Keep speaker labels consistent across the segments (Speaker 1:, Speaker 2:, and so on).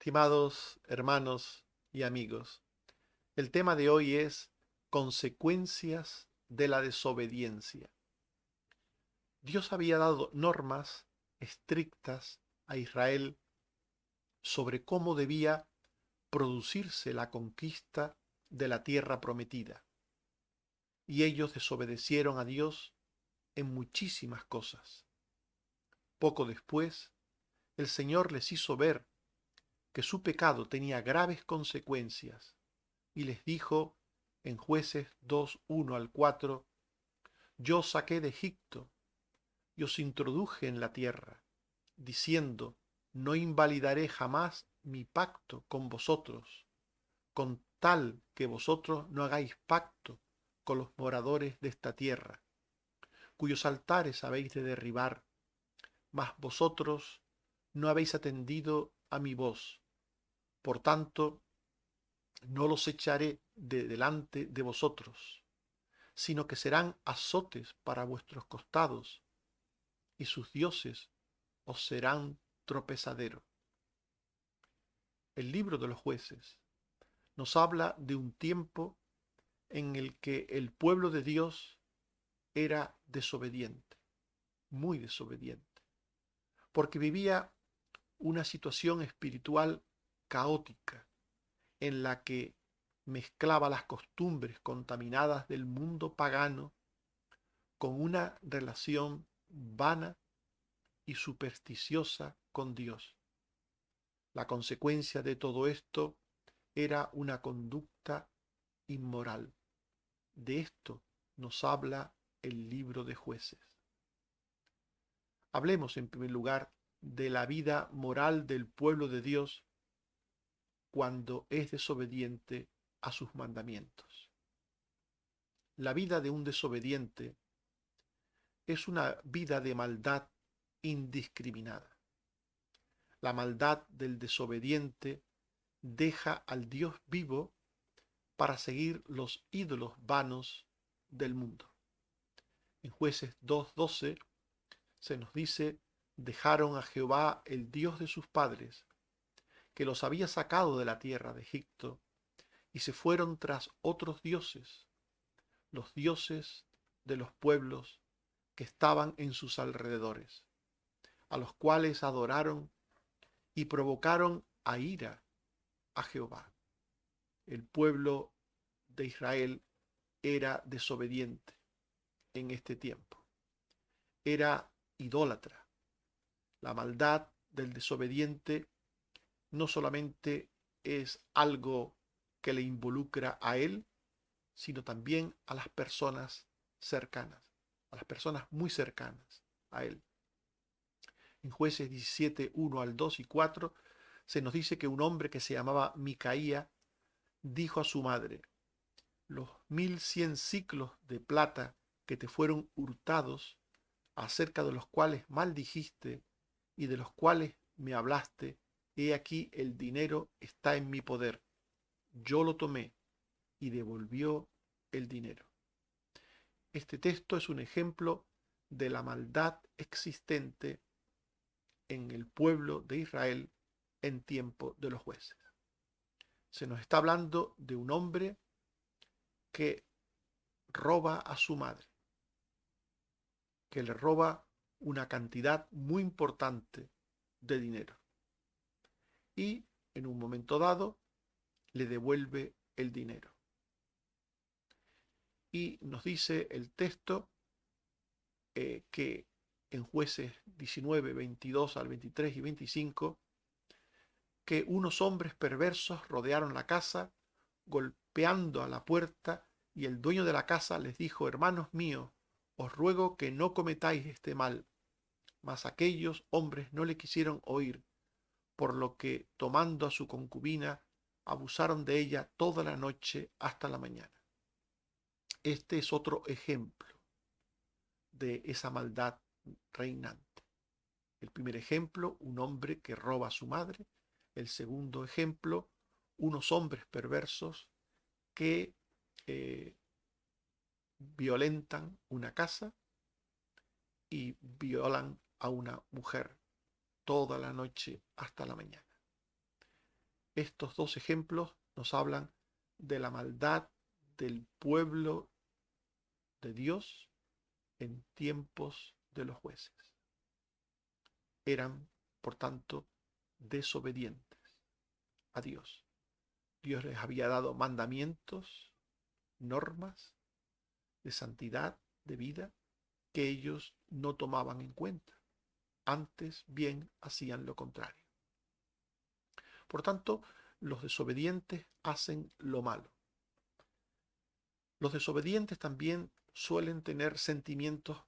Speaker 1: Estimados hermanos y amigos, el tema de hoy es consecuencias de la desobediencia. Dios había dado normas estrictas a Israel sobre cómo debía producirse la conquista de la tierra prometida, y ellos desobedecieron a Dios en muchísimas cosas. Poco después, el Señor les hizo ver que su pecado tenía graves consecuencias y les dijo en Jueces 2, 1 al 4, yo os saqué de Egipto y os introduje en la tierra, diciendo, no invalidaré jamás mi pacto con vosotros, con tal que vosotros no hagáis pacto con los moradores de esta tierra, cuyos altares habéis de derribar, mas vosotros no habéis atendido a mi voz. Por tanto, no los echaré de delante de vosotros, sino que serán azotes para vuestros costados, y sus dioses os serán tropezadero. El libro de los jueces nos habla de un tiempo en el que el pueblo de Dios era desobediente, muy desobediente, porque vivía una situación espiritual caótica en la que mezclaba las costumbres contaminadas del mundo pagano con una relación vana y supersticiosa con Dios. La consecuencia de todo esto era una conducta inmoral. De esto nos habla el libro de Jueces. Hablemos en primer lugar de la vida moral del pueblo de Dios cuando es desobediente a sus mandamientos. La vida de un desobediente es una vida de maldad indiscriminada. La maldad del desobediente deja al Dios vivo para seguir los ídolos vanos del mundo. En Jueces 2:12 se nos dice, dejaron a Jehová el Dios de sus padres, que los había sacado de la tierra de Egipto, y se fueron tras otros dioses, los dioses de los pueblos que estaban en sus alrededores, a los cuales adoraron y provocaron a ira a Jehová. El pueblo de Israel era desobediente en este tiempo. Era idólatra. La maldad del desobediente no solamente es algo que le involucra a él, sino también a las personas cercanas, a las personas muy cercanas a él. En Jueces 17, 1 al 2 y 4, se nos dice que un hombre que se llamaba Micaía dijo a su madre, los 1100 siclos de plata que te fueron hurtados, acerca de los cuales maldijiste y de los cuales me hablaste, he aquí el dinero está en mi poder. Yo lo tomé y devolvió el dinero. Este texto es un ejemplo de la maldad existente en el pueblo de Israel en tiempo de los jueces. Se nos está hablando de un hombre que roba a su madre, que le roba una cantidad muy importante de dinero y en un momento dado le devuelve el dinero. Y nos dice el texto que en Jueces 19, 22 al 23 y 25, que unos hombres perversos rodearon la casa, golpeando a la puerta, y el dueño de la casa les dijo, hermanos míos, os ruego que no cometáis este mal. Mas aquellos hombres no le quisieron oír, por lo que, tomando a su concubina, abusaron de ella toda la noche hasta la mañana. Este es otro ejemplo de esa maldad reinante. El primer ejemplo, un hombre que roba a su madre. El segundo ejemplo, unos hombres perversos que eh, violentan una casa y violan a una mujer toda la noche hasta la mañana. Estos dos ejemplos nos hablan de la maldad del pueblo de Dios en tiempos de los jueces. Eran, por tanto, desobedientes a Dios. Dios les había dado mandamientos, normas de santidad, de vida, que ellos no tomaban en cuenta. Antes bien hacían lo contrario. Por tanto, los desobedientes hacen lo malo. Los desobedientes también suelen tener sentimientos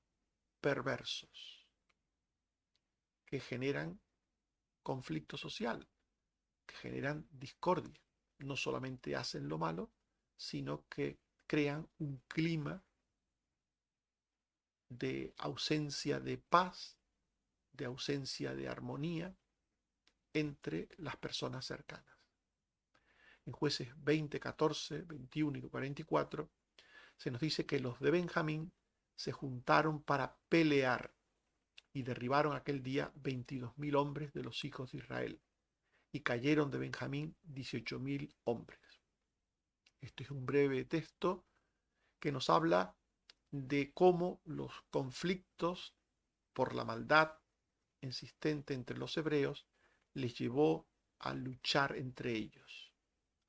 Speaker 1: perversos que generan conflicto social, que generan discordia. No solamente hacen lo malo, sino que crean un clima de ausencia de paz, de ausencia de armonía entre las personas cercanas. En Jueces 20, 14, 21 y 44 se nos dice que los de Benjamín se juntaron para pelear y derribaron aquel día 22.000 hombres de los hijos de Israel, y cayeron de Benjamín 18.000 hombres. Este es un breve texto que nos habla de cómo los conflictos por la maldad insistente entre los hebreos les llevó a luchar entre ellos.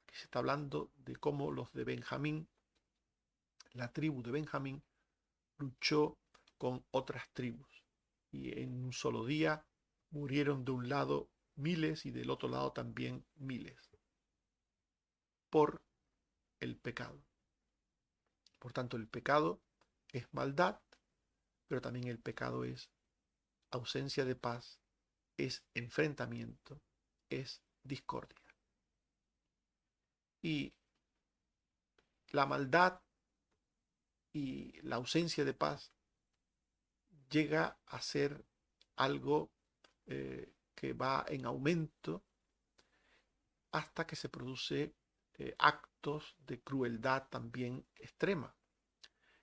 Speaker 1: Aquí se está hablando de cómo los de Benjamín, la tribu de Benjamín, luchó con otras tribus. Y en un solo día murieron de un lado miles y del otro lado también miles. Por el pecado. Por tanto, el pecado es maldad, pero también el pecado es ausencia de paz, es enfrentamiento, es discordia. Y la maldad y la ausencia de paz llega a ser algo que va en aumento hasta que se produce actos de crueldad también extrema.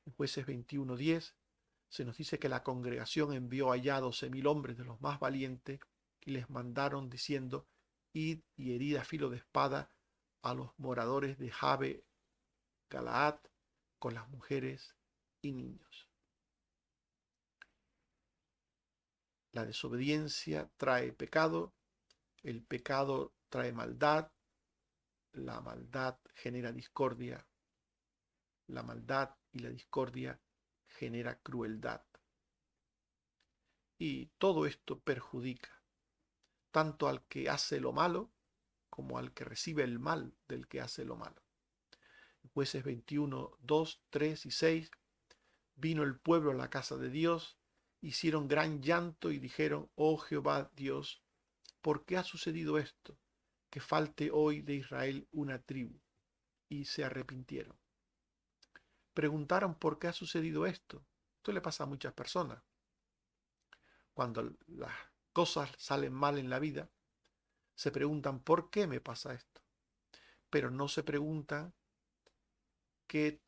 Speaker 1: En Jueces 21:10 se nos dice que la congregación envió allá 12.000 hombres de los más valientes y les mandaron diciendo: id y herid a filo de espada a los moradores de Jabe Galaad con las mujeres y niños. La desobediencia trae pecado, el pecado trae maldad, la maldad genera discordia, la maldad y la discordia genera crueldad. Y todo esto perjudica tanto al que hace lo malo como al que recibe el mal del que hace lo malo. En Jueces 21, 2, 3 y 6, vino el pueblo a la casa de Dios, hicieron gran llanto y dijeron: oh Jehová Dios, ¿por qué ha sucedido esto? Que falte hoy de Israel una tribu. Y se arrepintieron. Preguntaron por qué ha sucedido esto. Esto le pasa a muchas personas. Cuando las cosas salen mal en la vida, se preguntan por qué me pasa esto. Pero no se preguntan qué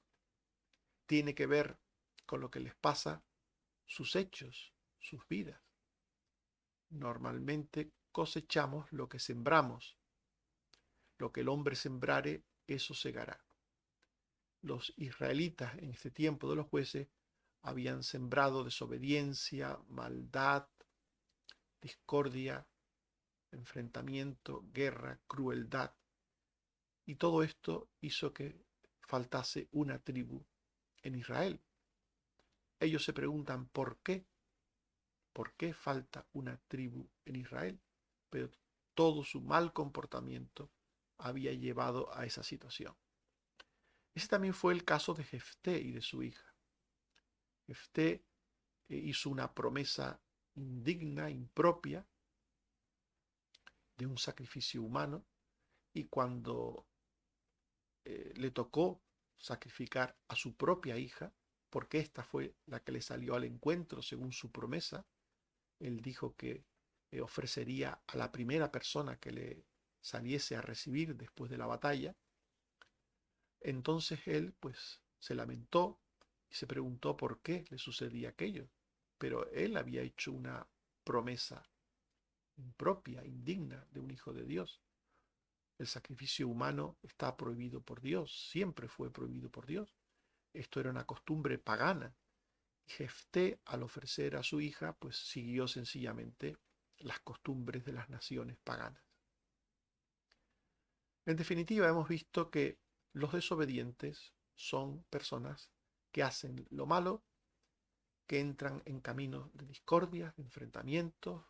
Speaker 1: tiene que ver con lo que les pasa sus hechos, sus vidas. Normalmente cosechamos lo que sembramos. Lo que el hombre sembrare, eso segará. Los israelitas en este tiempo de los jueces habían sembrado desobediencia, maldad, discordia, enfrentamiento, guerra, crueldad. Y todo esto hizo que faltase una tribu en Israel. Ellos se preguntan por qué falta una tribu en Israel, pero todo su mal comportamiento había llevado a esa situación. Ese también fue el caso de Jefté y de su hija. Jefté hizo una promesa indigna, impropia, de un sacrificio humano, y cuando le tocó sacrificar a su propia hija, porque esta fue la que le salió al encuentro según su promesa, él dijo que ofrecería a la primera persona que le saliese a recibir después de la batalla. Entonces él pues se lamentó y se preguntó por qué le sucedía aquello, pero él había hecho una promesa impropia, indigna de un hijo de Dios. El sacrificio humano está prohibido por Dios, siempre fue prohibido por Dios. Esto era una costumbre pagana. Y Jefté, al ofrecer a su hija, pues siguió sencillamente las costumbres de las naciones paganas. En definitiva, hemos visto que los desobedientes son personas que hacen lo malo, que entran en caminos de discordia, de enfrentamientos,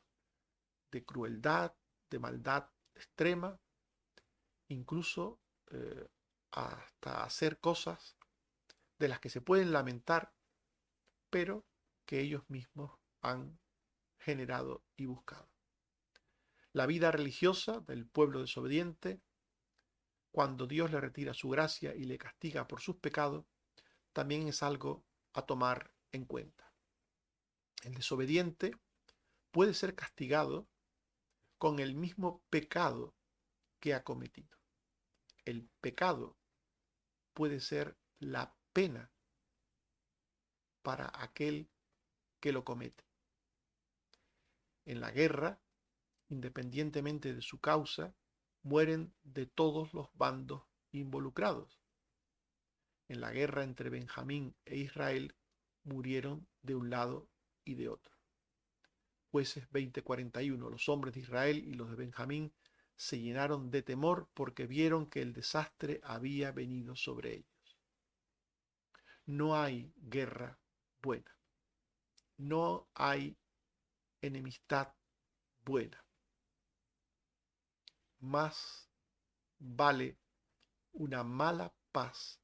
Speaker 1: de crueldad, de maldad extrema, incluso hasta hacer cosas de las que se pueden lamentar, pero que ellos mismos han generado y buscado. La vida religiosa del pueblo desobediente, cuando Dios le retira su gracia y le castiga por sus pecados, también es algo a tomar en cuenta. El desobediente puede ser castigado con el mismo pecado que ha cometido. El pecado puede ser la pena para aquel que lo comete. En la guerra, independientemente de su causa, mueren de todos los bandos involucrados. En la guerra entre Benjamín e Israel murieron de un lado y de otro. Jueces 20:41. Los hombres de Israel y los de Benjamín se llenaron de temor porque vieron que el desastre había venido sobre ellos. No hay guerra buena. No hay enemistad buena. Más vale una mala paz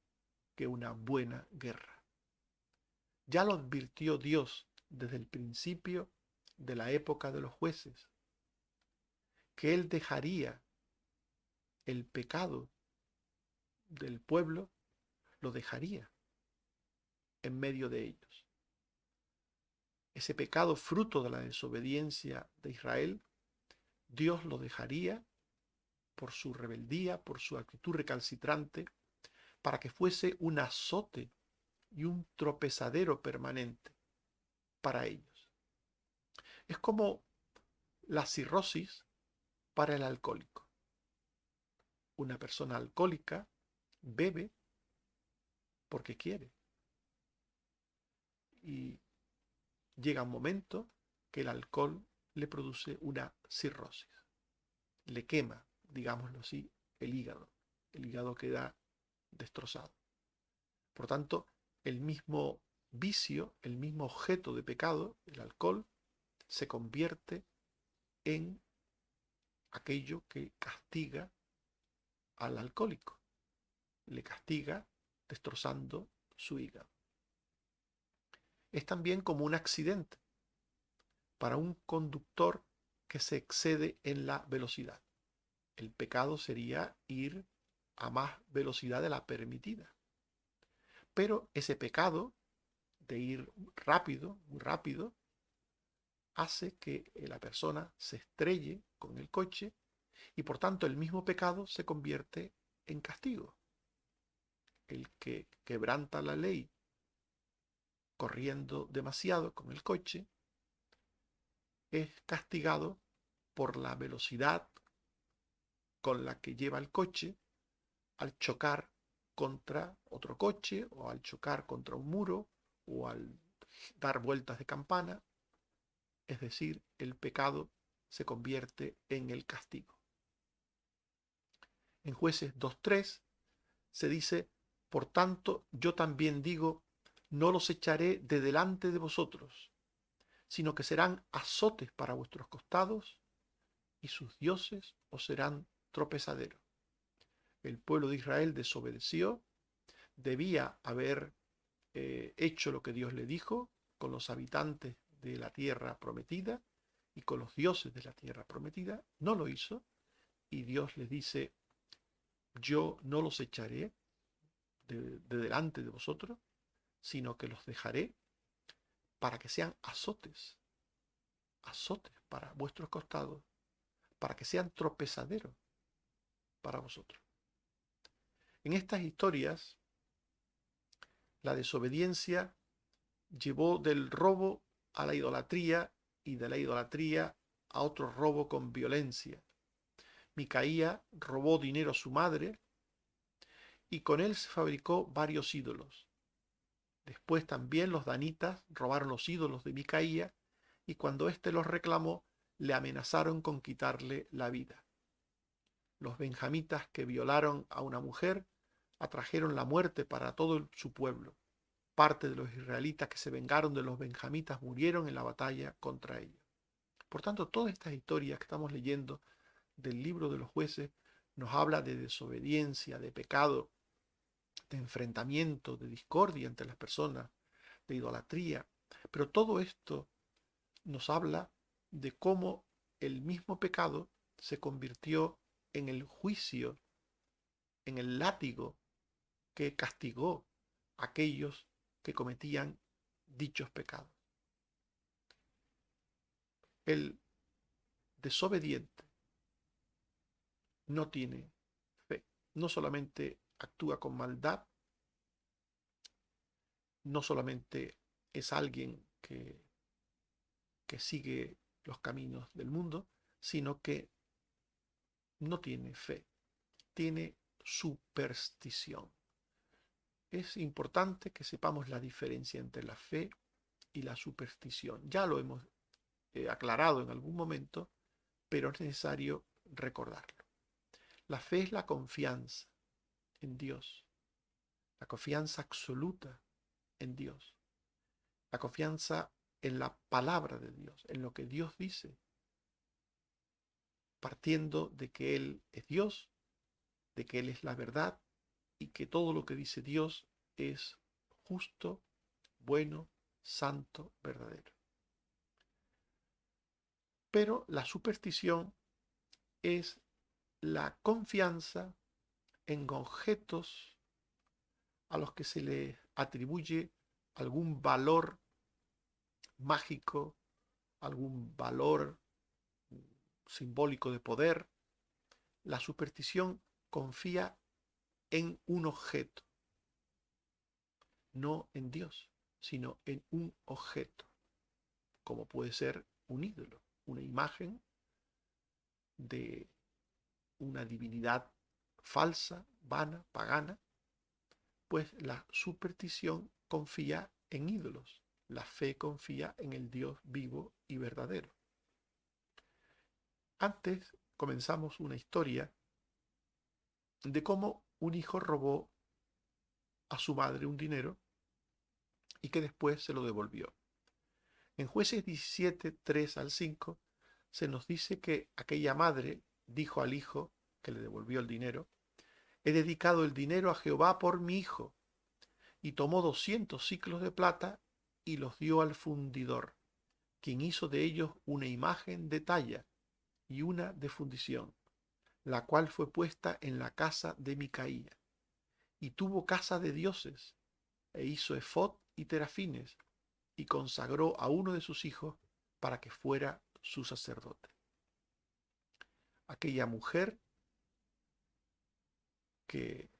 Speaker 1: que una buena guerra. Ya lo advirtió Dios desde el principio de la época de los jueces, que Él dejaría el pecado del pueblo, lo dejaría en medio de ellos. Ese pecado fruto de la desobediencia de Israel, Dios lo dejaría por su rebeldía, por su actitud recalcitrante, para que fuese un azote y un tropezadero permanente para ellos. Es como la cirrosis para el alcohólico. Una persona alcohólica bebe porque quiere. Y llega un momento que el alcohol le produce una cirrosis. Le quema, digámoslo así, el hígado. El hígado queda destrozado. Por tanto, el mismo vicio, el mismo objeto de pecado, el alcohol, se convierte en aquello que castiga al alcohólico. Le castiga destrozando su hígado. Es también como un accidente para un conductor que se excede en la velocidad. El pecado sería ir a más velocidad de la permitida. Pero ese pecado de ir rápido, muy rápido, hace que la persona se estrelle con el coche y por tanto el mismo pecado se convierte en castigo. El que quebranta la ley corriendo demasiado con el coche es castigado por la velocidad con la que lleva el coche al chocar contra otro coche o al chocar contra un muro o al dar vueltas de campana. Es decir, el pecado se convierte en el castigo. En Jueces 2:3 se dice: por tanto, yo también digo, no los echaré de delante de vosotros, sino que serán azotes para vuestros costados, y sus dioses os serán tropezaderos. El pueblo de Israel desobedeció, debía haber hecho lo que Dios le dijo con los habitantes de la tierra prometida y con los dioses de la tierra prometida, no lo hizo, y Dios les dice: yo no los echaré de delante de vosotros, sino que los dejaré para que sean azotes, azotes para vuestros costados, para que sean tropezaderos para vosotros. En estas historias, la desobediencia llevó del robo a la idolatría y de la idolatría a otro robo con violencia. Micaía robó dinero a su madre y con él se fabricó varios ídolos. Después también los danitas robaron los ídolos de Micaía y cuando éste los reclamó, le amenazaron con quitarle la vida. Los benjamitas que violaron a una mujer atrajeron la muerte para todo su pueblo. Parte de los israelitas que se vengaron de los benjamitas murieron en la batalla contra ellos. Por tanto, todas estas historias que estamos leyendo del libro de los jueces nos habla de desobediencia, de pecado, de enfrentamiento, de discordia entre las personas, de idolatría. Pero todo esto nos habla de cómo el mismo pecado se convirtió en el juicio, en el látigo que castigó a aquellos que cometían dichos pecados. El desobediente no tiene fe, no solamente actúa con maldad, no solamente es alguien que sigue los caminos del mundo, sino que no tiene fe, tiene superstición. Es importante que sepamos la diferencia entre la fe y la superstición. Ya lo hemos aclarado en algún momento, pero es necesario recordarlo. La fe es la confianza en Dios, la confianza absoluta en Dios, la confianza en la palabra de Dios, en lo que Dios dice, partiendo de que Él es Dios, de que Él es la verdad y que todo lo que dice Dios es justo, bueno, santo, verdadero. Pero la superstición es la confianza en objetos a los que se le atribuye algún valor mágico, algún valor simbólico de poder. La superstición confía en un objeto, no en Dios, sino en un objeto, como puede ser un ídolo, una imagen de una divinidad falsa, vana, pagana. Pues la superstición confía en ídolos, la fe confía en el Dios vivo y verdadero. Antes comenzamos una historia de cómo un hijo robó a su madre un dinero y que después se lo devolvió. En Jueces 17, 3 al 5, se nos dice que aquella madre dijo al hijo que le devolvió el dinero: he dedicado el dinero a Jehová por mi hijo. Y tomó 200 siclos de plata y los dio al fundidor, quien hizo de ellos una imagen de talla y una de fundición, la cual fue puesta en la casa de Micaía. Y tuvo casa de dioses, e hizo efod y terafines, y consagró a uno de sus hijos para que fuera su sacerdote. Aquella mujer que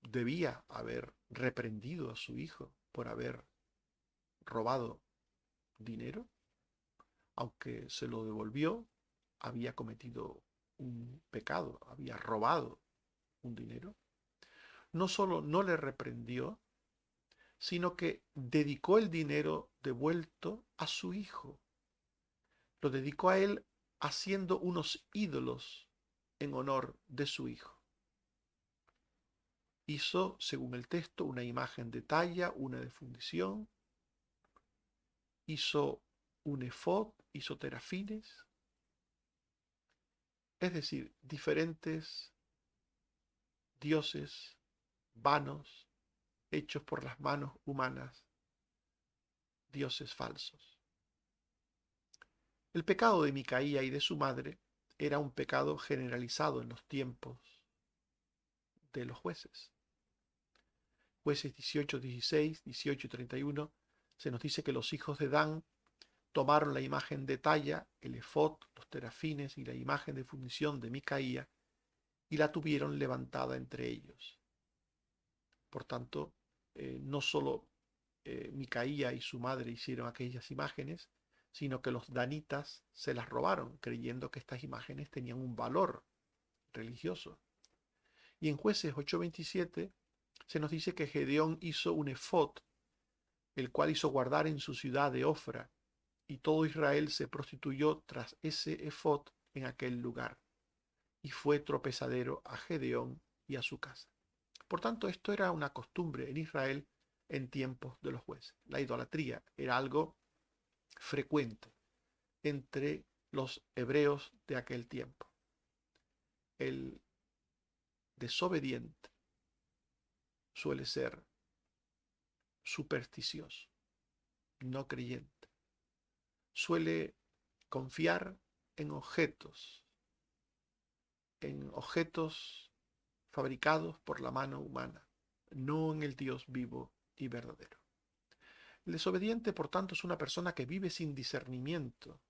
Speaker 1: debía haber reprendido a su hijo por haber robado dinero, aunque se lo devolvió, había cometido un pecado, había robado un dinero. No solo no le reprendió, sino que dedicó el dinero devuelto a su hijo. Lo dedicó a él haciendo unos ídolos en honor de su hijo. Hizo, según el texto, una imagen de talla, una de fundición, hizo un efod, hizo terafines, es decir, diferentes dioses vanos hechos por las manos humanas, dioses falsos. El pecado de Micaía y de su madre era un pecado generalizado en los tiempos de los jueces. Jueces 18, 16, 18 y 31 se nos dice que los hijos de Dan tomaron la imagen de talla, el efod, los terafines y la imagen de fundición de Micaía y la tuvieron levantada entre ellos. Por tanto, no solo Micaía y su madre hicieron aquellas imágenes, sino que los danitas se las robaron, creyendo que estas imágenes tenían un valor religioso. Y en Jueces 8:27 se nos dice que Gedeón hizo un efod, el cual hizo guardar en su ciudad de Ofra, y todo Israel se prostituyó tras ese efod en aquel lugar, y fue tropezadero a Gedeón y a su casa. Por tanto, esto era una costumbre en Israel en tiempos de los jueces. La idolatría era algo frecuente entre los hebreos de aquel tiempo. El desobediente suele ser supersticioso, no creyente. Suele confiar en objetos fabricados por la mano humana, no en el Dios vivo y verdadero. El desobediente, por tanto, es una persona que vive sin discernimiento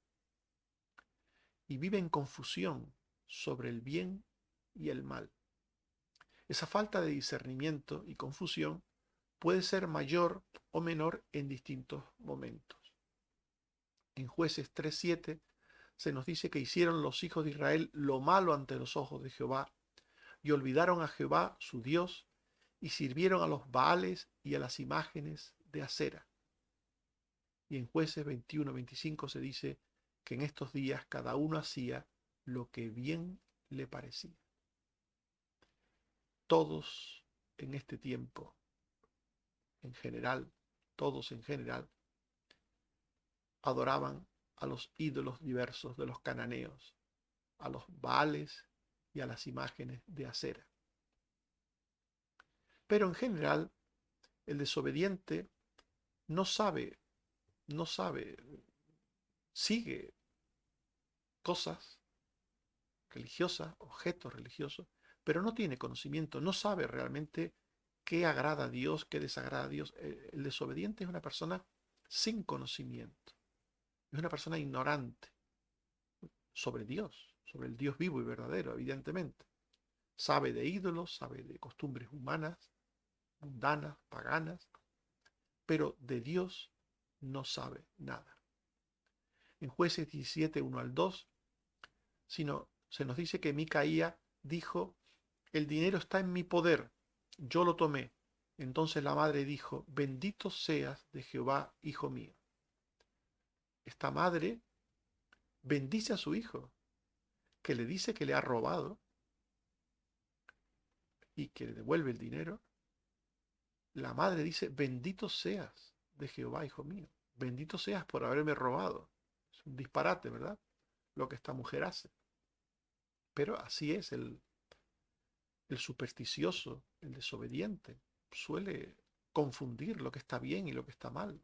Speaker 1: y vive en confusión sobre el bien y el mal. Esa falta de discernimiento y confusión puede ser mayor o menor en distintos momentos. En Jueces 3:7 se nos dice que hicieron los hijos de Israel lo malo ante los ojos de Jehová y olvidaron a Jehová su Dios y sirvieron a los Baales y a las imágenes de acera. Y en Jueces 21:25 se dice que en estos días cada uno hacía lo que bien le parecía. Todos en este tiempo, en general, todos en general, adoraban a los ídolos diversos de los cananeos, a los Baales y a las imágenes de acera. Pero en general, el desobediente no sabe, sigue cosas religiosas, objetos religiosos, pero no tiene conocimiento, no sabe realmente qué agrada a Dios, qué desagrada a Dios. El desobediente es una persona sin conocimiento, es una persona ignorante sobre Dios, sobre el Dios vivo y verdadero, evidentemente. Sabe de ídolos, sabe de costumbres humanas, mundanas, paganas, pero de Dios no sabe nada. En Jueces 17, 1 al 2, se nos dice que Micaía dijo: el dinero está en mi poder, yo lo tomé. Entonces la madre dijo: bendito seas de Jehová, hijo mío. Esta madre bendice a su hijo, que le dice que le ha robado y que le devuelve el dinero. La madre dice: bendito seas de Jehová, hijo mío. Bendito seas por haberme robado. Es un disparate, ¿verdad? Lo que esta mujer hace. Pero así es el supersticioso, el desobediente. Suele confundir lo que está bien y lo que está mal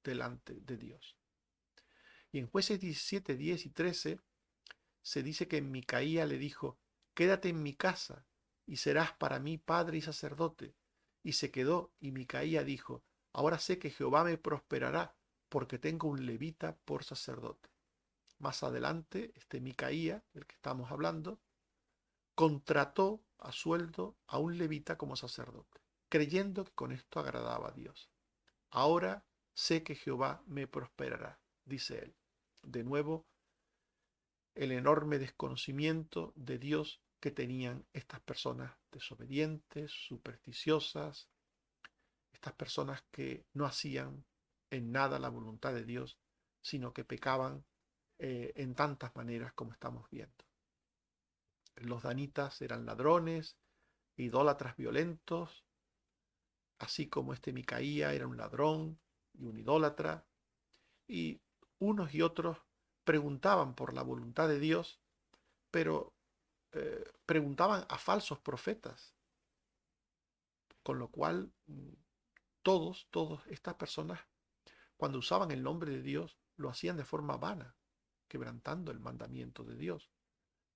Speaker 1: delante de Dios. Y en Jueces 17, 10 y 13 se dice que Micaía le dijo: quédate en mi casa y serás para mí padre y sacerdote. Y se quedó, y Micaía dijo: ahora sé que Jehová me prosperará, porque tengo un levita por sacerdote. Más adelante, este Micaía, del que estamos hablando, contrató a sueldo a un levita como sacerdote, creyendo que con esto agradaba a Dios. Ahora sé que Jehová me prosperará, dice él. De nuevo, el enorme desconocimiento de Dios que tenían estas personas desobedientes, supersticiosas, estas personas que no hacían en nada la voluntad de Dios, sino que pecaban en tantas maneras como estamos viendo. Los danitas eran ladrones, idólatras violentos, así como este Micaía era un ladrón y un idólatra, y unos y otros preguntaban por la voluntad de Dios, pero preguntaban a falsos profetas, con lo cual todas estas personas, cuando usaban el nombre de Dios, lo hacían de forma vana, quebrantando el mandamiento de Dios,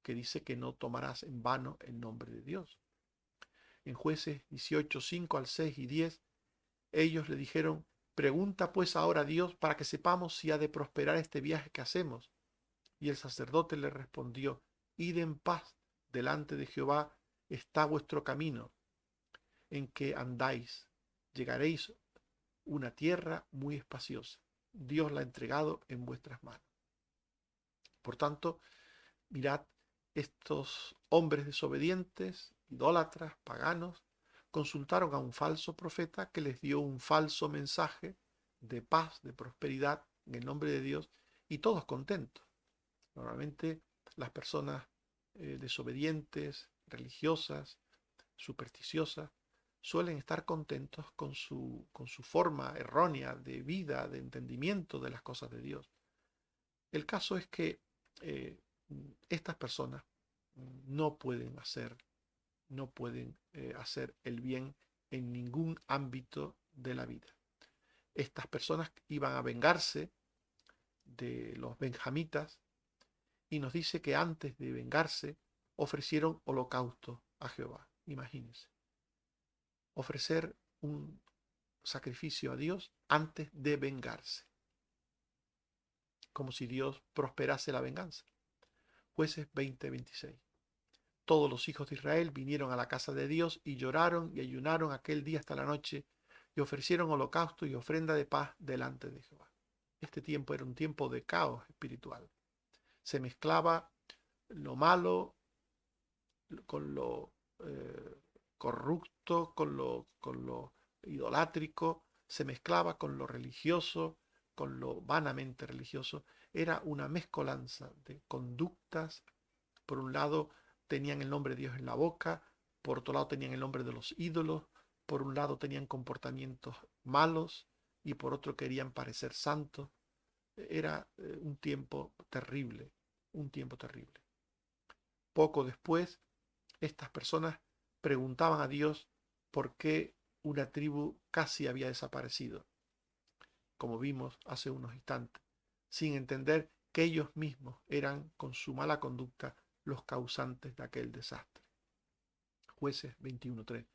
Speaker 1: que dice que no tomarás en vano el nombre de Dios. En Jueces 18, 5 al 6 y 10, ellos le dijeron: pregunta pues ahora a Dios para que sepamos si ha de prosperar este viaje que hacemos. Y el sacerdote le respondió: id en paz, delante de Jehová está vuestro camino, en que andáis, llegaréis una tierra muy espaciosa. Dios la ha entregado en vuestras manos. Por tanto, mirad, estos hombres desobedientes, idólatras, paganos, consultaron a un falso profeta que les dio un falso mensaje de paz, de prosperidad en el nombre de Dios, y todos contentos. Normalmente las personas desobedientes, religiosas, supersticiosas, suelen estar contentos con su forma errónea de vida, de entendimiento de las cosas de Dios. El caso es que eh, estas personas no pueden hacer, no pueden hacer el bien en ningún ámbito de la vida. Estas personas iban a vengarse de los benjamitas y nos dice que antes de vengarse ofrecieron holocausto a Jehová. Imagínense, ofrecer un sacrificio a Dios antes de vengarse, como si Dios prosperase la venganza. Jueces 20:26. Todos los hijos de Israel vinieron a la casa de Dios y lloraron y ayunaron aquel día hasta la noche y ofrecieron holocausto y ofrenda de paz delante de Jehová. Este tiempo era un tiempo de caos espiritual. Se mezclaba lo malo con lo corrupto, con lo idolátrico, se mezclaba con lo religioso, con lo vanamente religioso. Era una mezcolanza de conductas. Por un lado tenían el nombre de Dios en la boca, por otro lado tenían el nombre de los ídolos, por un lado tenían comportamientos malos y por otro querían parecer santos. Era un tiempo terrible, un tiempo terrible. Poco después, estas personas preguntaban a Dios por qué una tribu casi había desaparecido, como vimos hace unos instantes, sin entender que ellos mismos eran, con su mala conducta, los causantes de aquel desastre. Jueces 21:3.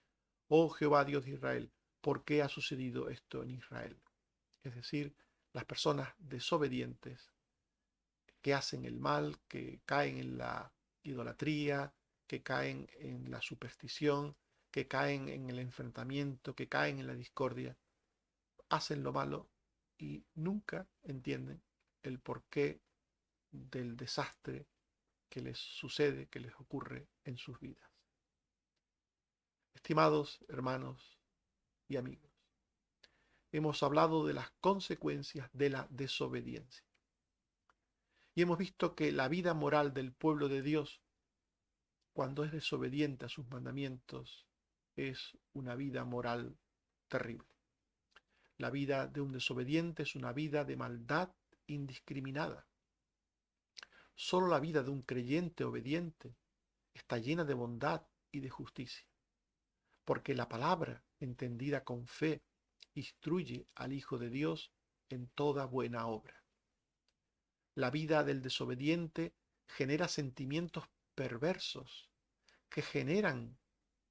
Speaker 1: Oh Jehová Dios de Israel, ¿por qué ha sucedido esto en Israel? Es decir, las personas desobedientes que hacen el mal, que caen en la idolatría, que caen en la superstición, que caen en el enfrentamiento, que caen en la discordia, hacen lo malo y nunca entienden el porqué del desastre que les sucede, que les ocurre en sus vidas. Estimados hermanos y amigos, hemos hablado de las consecuencias de la desobediencia y hemos visto que la vida moral del pueblo de Dios, cuando es desobediente a sus mandamientos, es una vida moral terrible. La vida de un desobediente es una vida de maldad indiscriminada. Solo la vida de un creyente obediente está llena de bondad y de justicia, porque la palabra, entendida con fe, instruye al Hijo de Dios en toda buena obra. La vida del desobediente genera sentimientos perversos que generan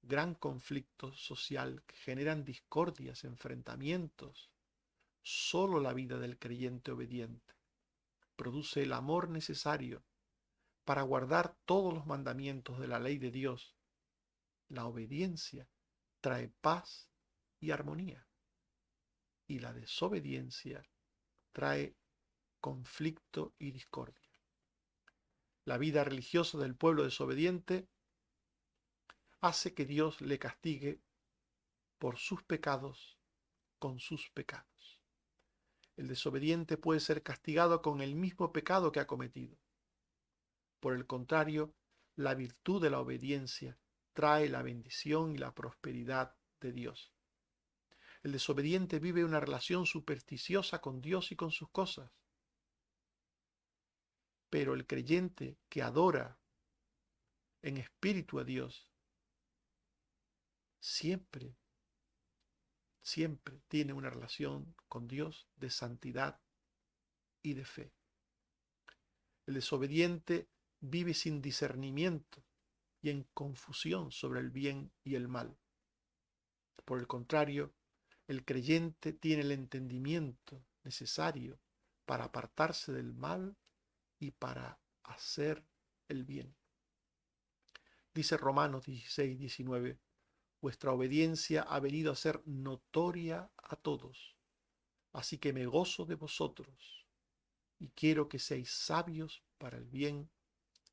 Speaker 1: gran conflicto social, que generan discordias, enfrentamientos. Solo la vida del creyente obediente produce el amor necesario para guardar todos los mandamientos de la ley de Dios. La obediencia trae paz y armonía, y la desobediencia trae conflicto y discordia. La vida religiosa del pueblo desobediente hace que Dios le castigue por sus pecados con sus pecados. El desobediente puede ser castigado con el mismo pecado que ha cometido. Por el contrario, la virtud de la obediencia trae la bendición y la prosperidad de Dios. El desobediente vive una relación supersticiosa con Dios y con sus cosas. Pero el creyente que adora en espíritu a Dios siempre, siempre tiene una relación con Dios de santidad y de fe. El desobediente vive sin discernimiento y en confusión sobre el bien y el mal. Por el contrario, el creyente tiene el entendimiento necesario para apartarse del mal y para hacer el bien. Dice Romanos 16:19, vuestra obediencia ha venido a ser notoria a todos. Así que me gozo de vosotros y quiero que seáis sabios para el bien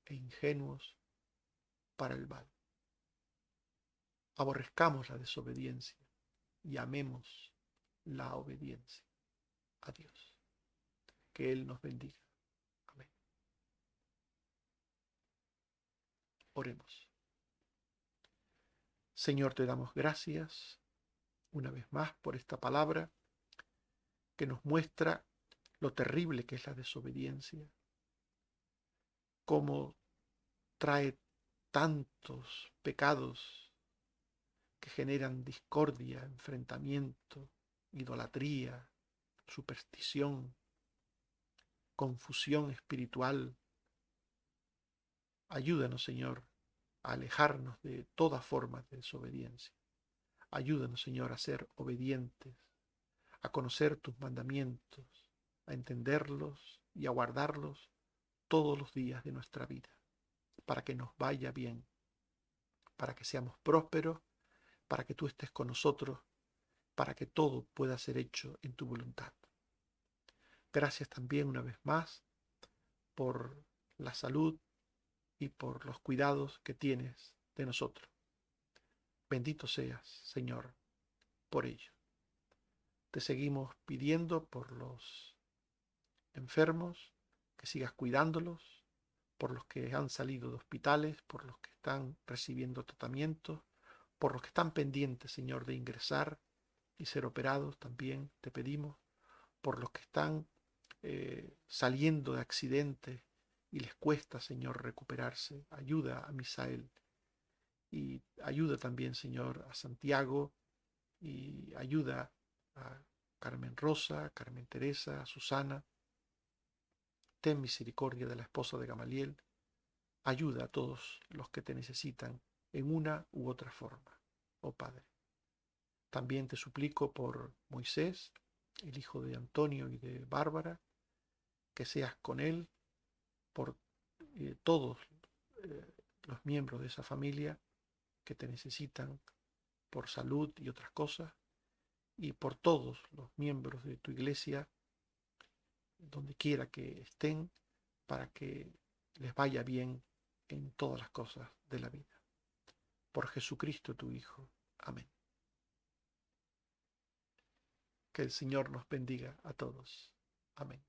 Speaker 1: e ingenuos para el mal. Aborrezcamos la desobediencia y amemos la obediencia a Dios. Que Él nos bendiga. Amén. Oremos. Señor, te damos gracias una vez más por esta palabra que nos muestra lo terrible que es la desobediencia, cómo trae tantos pecados que generan discordia, enfrentamiento, idolatría, superstición, confusión espiritual. Ayúdanos, Señor, a alejarnos de toda forma de desobediencia. Ayúdanos, Señor, a ser obedientes, a conocer tus mandamientos, a entenderlos y a guardarlos todos los días de nuestra vida, para que nos vaya bien, para que seamos prósperos, para que tú estés con nosotros, para que todo pueda ser hecho en tu voluntad. Gracias también una vez más por la salud y por los cuidados que tienes de nosotros. Bendito seas, Señor, por ello. Te seguimos pidiendo por los enfermos, que sigas cuidándolos, por los que han salido de hospitales, por los que están recibiendo tratamientos, por los que están pendientes, Señor, de ingresar y ser operados también, te pedimos, por los que están saliendo de accidentes y les cuesta, Señor, recuperarse. Ayuda a Misael y ayuda también, Señor, a Santiago y ayuda a Carmen Rosa, a Carmen Teresa, a Susana. Ten misericordia de la esposa de Gamaliel. Ayuda a todos los que te necesitan en una u otra forma, oh Padre. También te suplico por Moisés, el hijo de Antonio y de Bárbara, que seas con él, por todos los miembros de esa familia que te necesitan por salud y otras cosas, y por todos los miembros de tu iglesia, donde quiera que estén, para que les vaya bien en todas las cosas de la vida. Por Jesucristo tu Hijo. Amén. Que el Señor nos bendiga a todos. Amén.